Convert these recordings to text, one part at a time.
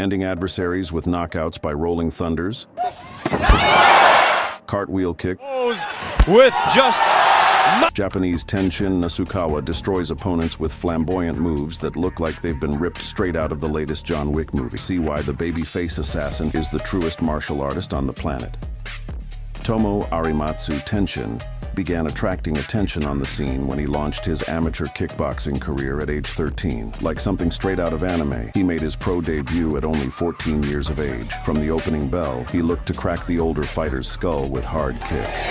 ending adversaries with knockouts by rolling thunders, cartwheel kick. With just Japanese Tenshin Nasukawa destroys opponents with flamboyant moves that look like they've been ripped straight out of the latest John Wick movie. See why the babyface assassin is the truest martial artist on the planet. Tomo Arimatsu Tenshin began attracting attention on the scene when he launched his amateur kickboxing career at age 13. Like something straight out of anime, he made his pro debut at only 14 years of age. From the opening bell, he looked to crack the older fighter's skull with hard kicks.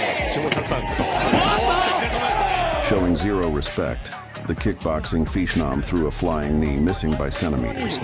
Showing zero respect, the kickboxing phenom threw a flying knee, missing by centimeters.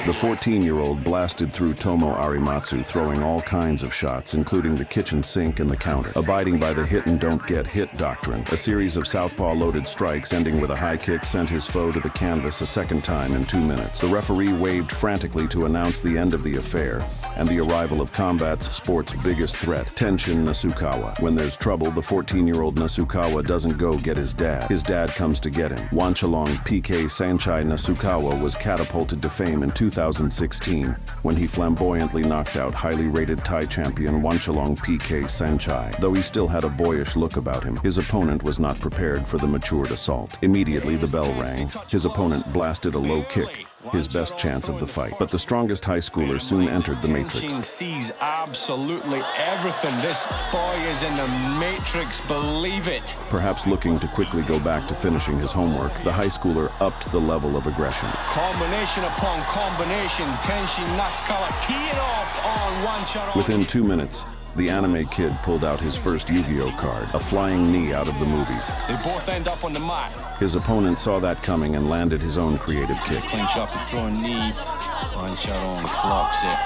The 14-year-old blasted through Tomo Arimatsu, throwing all kinds of shots, including the kitchen sink and the counter. Abiding by the hit and don't get hit doctrine, a series of southpaw-loaded strikes ending with a high kick sent his foe to the canvas a second time in 2 minutes. The referee waved frantically to announce the end of the affair and the arrival of combat's sport's biggest threat, Tenshin Nasukawa. When there's trouble, the 14-year-old Nasukawa doesn't go get his dad. His dad comes to get him. Wanchalong PK Sanchai Nasukawa was catapulted to fame in 2016 when he flamboyantly knocked out highly rated Thai champion Wanchalong PK Sanchai. Though he still had a boyish look about him, his opponent was not prepared for the matured assault. Immediately the bell rang. His opponent blasted a low kick, his best chance of the fight. But the strongest high schooler soon entered the matrix. Tenshin sees absolutely everything. This boy is in the matrix, believe it. Perhaps looking to quickly go back to finishing his homework, the high schooler upped the level of aggression. Combination upon combination, Tenshin Nasukawa teeing off on one shot. Within 2 minutes, the anime kid pulled out his first Yu-Gi-Oh card, a flying knee out of the movies. They both end up on the mat. His opponent saw that coming and landed his own creative kick. Clinch up and throw a knee. One shot on, clocks it.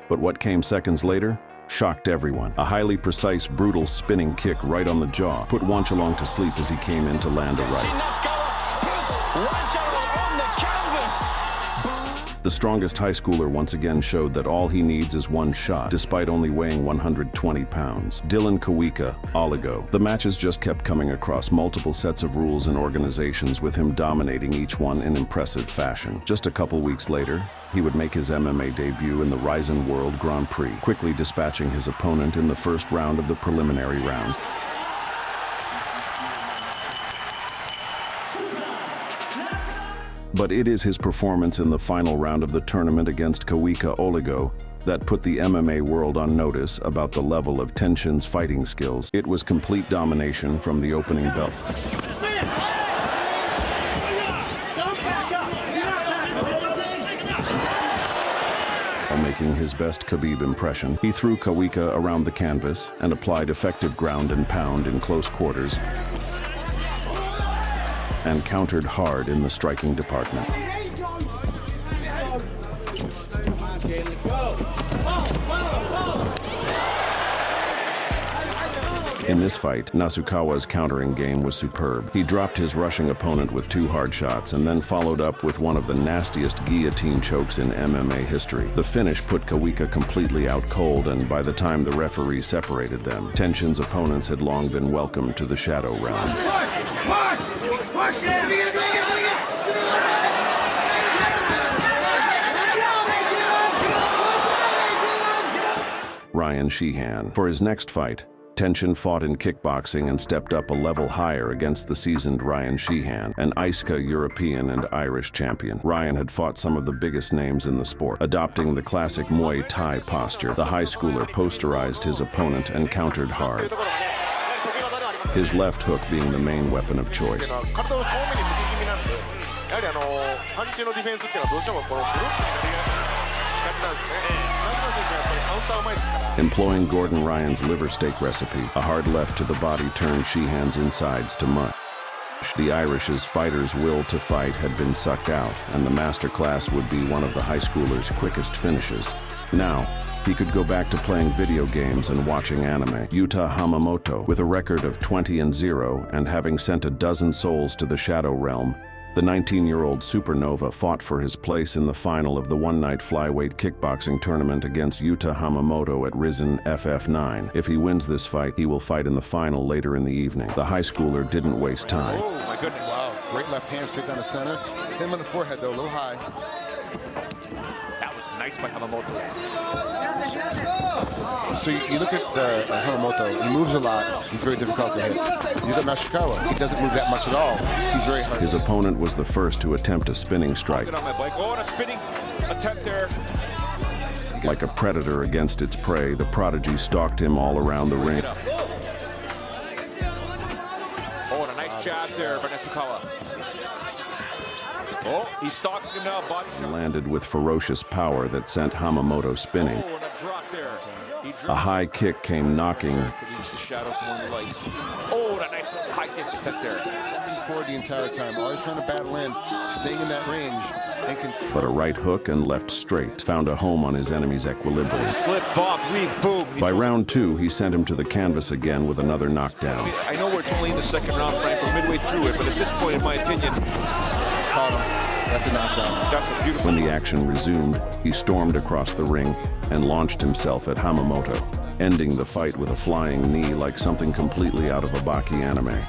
But what came seconds later shocked everyone. A highly precise, brutal spinning kick right on the jaw put Wanchalong to sleep as he came in to land a right. The strongest high schooler once again showed that all he needs is one shot, despite only weighing 120 pounds. Dylan Kawika, Oligo. The matches just kept coming across multiple sets of rules and organizations, with him dominating each one in impressive fashion. Just a couple weeks later, he would make his MMA debut in the Ryzen World Grand Prix, quickly dispatching his opponent in the first round of the preliminary round. But it is his performance in the final round of the tournament against Kawika Oligo that put the MMA world on notice about the level of Tenshin's fighting skills. It was complete domination from the opening bell. While making his best Khabib impression, he threw Kawika around the canvas and applied effective ground and pound in close quarters, and countered hard in the striking department. In this fight, Nasukawa's countering game was superb. He dropped his rushing opponent with 2 hard shots and then followed up with one of the nastiest guillotine chokes in MMA history. The finish put Kawika completely out cold, and by the time the referee separated them, Tenshin's opponents had long been welcomed to the Shadow Realm. Ryan Sheehan. For his next fight, Tenshin fought in kickboxing and stepped up a level higher against the seasoned Ryan Sheehan, an ISKA European and Irish champion. Ryan had fought some of the biggest names in the sport. Adopting the classic Muay Thai posture, the high schooler posterized his opponent and countered hard, his left hook being the main weapon of choice. Employing Gordon Ryan's liver steak recipe, a hard left to the body turned Sheehan's insides to mush. The Irish's fighter's will to fight had been sucked out, and the masterclass would be one of the high schooler's quickest finishes. Now, he could go back to playing video games and watching anime. Utahhamamoto, with a record of 20-0 and having sent a dozen souls to the Shadow Realm, the 19-year-old supernova fought for his place in the final of the one-night flyweight kickboxing tournament against Utahhamamoto at Rizin FF9. If he wins this fight, he will fight in the final later in the evening. The high schooler didn't waste time. Oh my goodness. Wow. Great left hand straight down the center. Hit him on the forehead, though, a little high. That was nice by Hamamoto. So you look at Hamamoto, he moves a lot. He's very difficult to hit. You look at Nasukawa, he doesn't move that much at all. He's very hard. His opponent was the first to attempt a spinning strike. On my bike. Oh, and a spinning attempt there. Like a predator against its prey, the prodigy stalked him all around the ring. Oh, and a nice jab there by Nasukawa. Oh, he's stalking him now, body shot. Landed with ferocious power that sent Hamamoto spinning. Oh, and a drop there. A high kick came knocking. Reach the shadow from one of the lights. Oh, and a nice high kick attempt there. Moving forward the entire time, always trying to battle in, staying in that range. But a right hook and left straight found a home on his enemy's equilibrium. Slip, bob, weave, boom. By round 2, he sent him to the canvas again with another knockdown. I know it's only in the second round, Frank. We're midway through it, but at this point, in my opinion, caught him. That's a knockdown. That's a beautiful. When the action resumed, he stormed across the ring and launched himself at Hamamoto, ending the fight with a flying knee like something completely out of a Baki anime.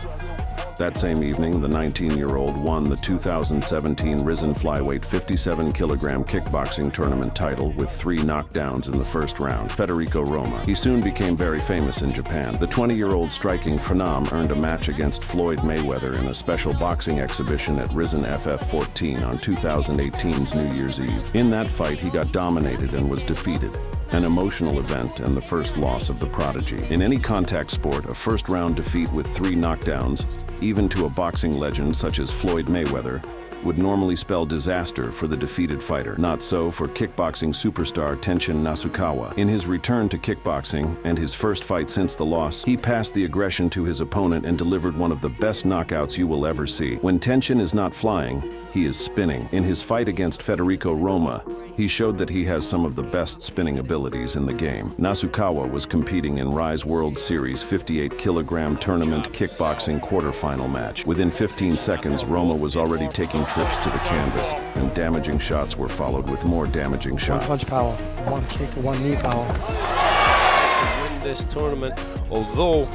That same evening, the 19-year-old won the 2017 Risen Flyweight 57-kilogram kickboxing tournament title with 3 knockdowns in the first round. Rico Roma. He soon became very famous in Japan. The 20-year-old striking phenom earned a match against Floyd Mayweather in a special boxing exhibition at Risen FF14 on 2018's New Year's Eve. In that fight, he got dominated and was defeated. An emotional event and the first loss of the prodigy. In any contact sport, a first-round defeat with 3 knockdowns, even to a boxing legend such as Floyd Mayweather, would normally spell disaster for the defeated fighter. Not so for kickboxing superstar Tenshin Nasukawa. In his return to kickboxing and his first fight since the loss, he passed the aggression to his opponent and delivered one of the best knockouts you will ever see. When Tenshin is not flying, he is spinning. In his fight against Rico Roma, he showed that he has some of the best spinning abilities in the game. Nasukawa was competing in Rise World Series 58-kilogram tournament kickboxing quarterfinal match. Within 15 seconds, Roma was already taking trips to the canvas, and damaging shots were followed with more damaging shots. 1 punch power, 1 kick, 1 knee power. To win this tournament, although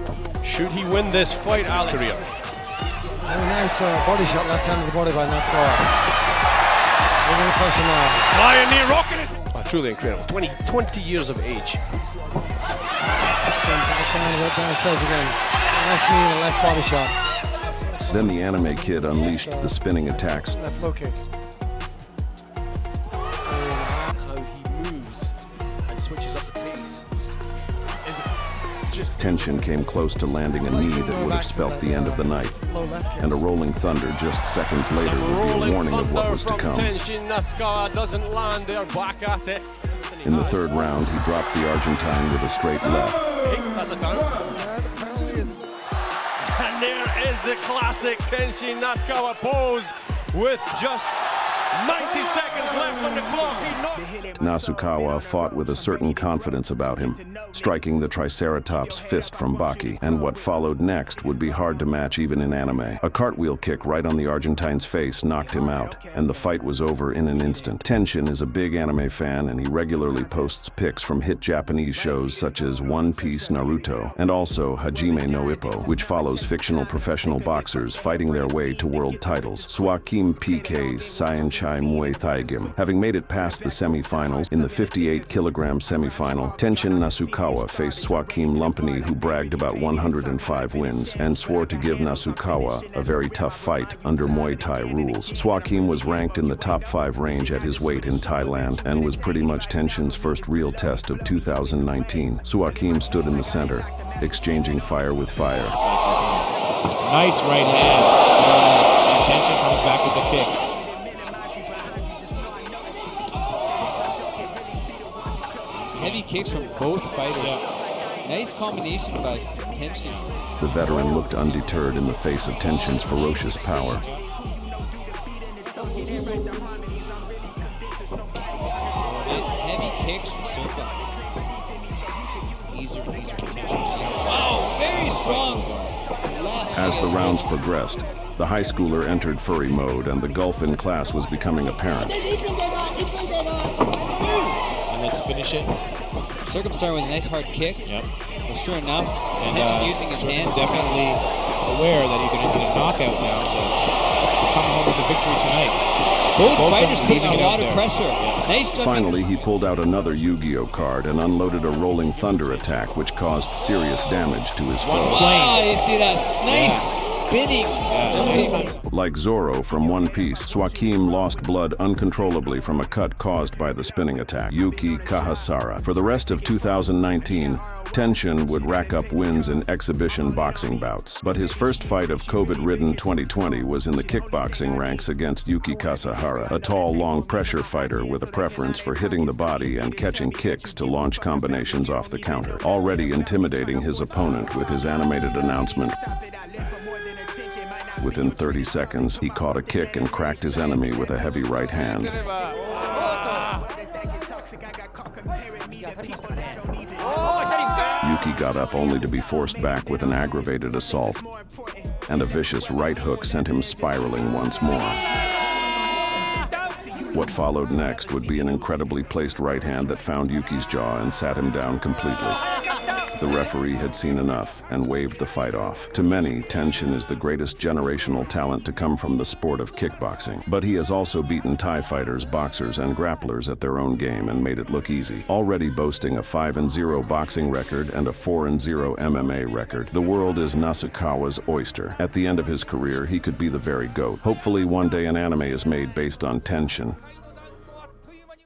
should he win this fight, Alex? Career. Very nice body shot, left hand of the body by Nasukawa. We're going to push him out. Flying knee, rocking it. Oh, truly incredible. 20 years of age. Back down, downstairs again. Left knee and a left body shot. Then the anime kid unleashed the spinning attacks. Left low kick. How he moves and switches up the pace. Tenshin came close to landing a knee that would have spelt the end of the night. And a rolling thunder just seconds later would be a warning of what was to come. Tenshin Nasukawa doesn't land there, back at it. In the third round, he dropped the Argentine with a straight left. That's a down. And there is the classic Tenshin Nasukawa pose with just 90 seconds left on the clock. Nasukawa fought with a certain confidence about him, striking the Triceratops fist from Baki, and what followed next would be hard to match even in anime. A cartwheel kick right on the Argentine's face knocked him out, and the fight was over in an instant. Tenshin is a big anime fan, and he regularly posts pics from hit Japanese shows such as One Piece, Naruto, and also Hajime no Ippo, which follows fictional professional boxers fighting their way to world titles. Swakim PK Saenchai Muay Thai Gym. Having made it past the semifinals, in the 58-kilogram semifinal, Tenshin Nasukawa faced Swakim Lumpini, who bragged about 105 wins, and swore to give Nasukawa a very tough fight under Muay Thai rules. Swakim was ranked in the top 5 range at his weight in Thailand, and was pretty much Tenshin's first real test of 2019. Swakim stood in the center, exchanging fire with fire. Nice right hand. And Tenshin comes back with the kick. Heavy kicks from both fighters. Yeah. Nice combination by Tenshin. The veteran looked undeterred in the face of Tenshin's ferocious power. Heavy kicks from Circle. Easier for Tenshin. Wow, very strong. As the rounds progressed, the high schooler entered furry mode, and the gulf in class was becoming apparent. Let's finish it. Circum started with a nice hard kick. Yep. But sure enough, Tenshin using his hands. Definitely aware that he's going to get a knockout now. So the victory tonight. Both fighters putting leaving a it out lot of there. pressure. Yeah. Nice jumping. Finally, he pulled out another Yu-Gi-Oh card and unloaded a rolling thunder attack, which caused serious damage to his foe. Wow, you see that nice spinning. Like Zorro from One Piece, Swakim lost blood uncontrollably from a cut caused by the spinning attack. Yuki Kasahara. For the rest of 2019, Tenshin would rack up wins in exhibition boxing bouts. But his first fight of COVID-ridden 2020 was in the kickboxing ranks against Yuki Kasahara, a tall, long-pressure fighter with a preference for hitting the body and catching kicks to launch combinations off the counter, already intimidating his opponent with his animated announcement. Within 30 seconds, he caught a kick and cracked his enemy with a heavy right hand. Yuki got up only to be forced back with an aggravated assault, and a vicious right hook sent him spiraling once more. What followed next would be an incredibly placed right hand that found Yuki's jaw and sat him down completely. The referee had seen enough and waved the fight off. To many, Tenshin is the greatest generational talent to come from the sport of kickboxing. But he has also beaten Thai fighters, boxers, and grapplers at their own game and made it look easy. Already boasting a 5-0 boxing record and a 4-0 MMA record, the world is Nasukawa's oyster. At the end of his career, he could be the very GOAT. Hopefully one day an anime is made based on Tenshin.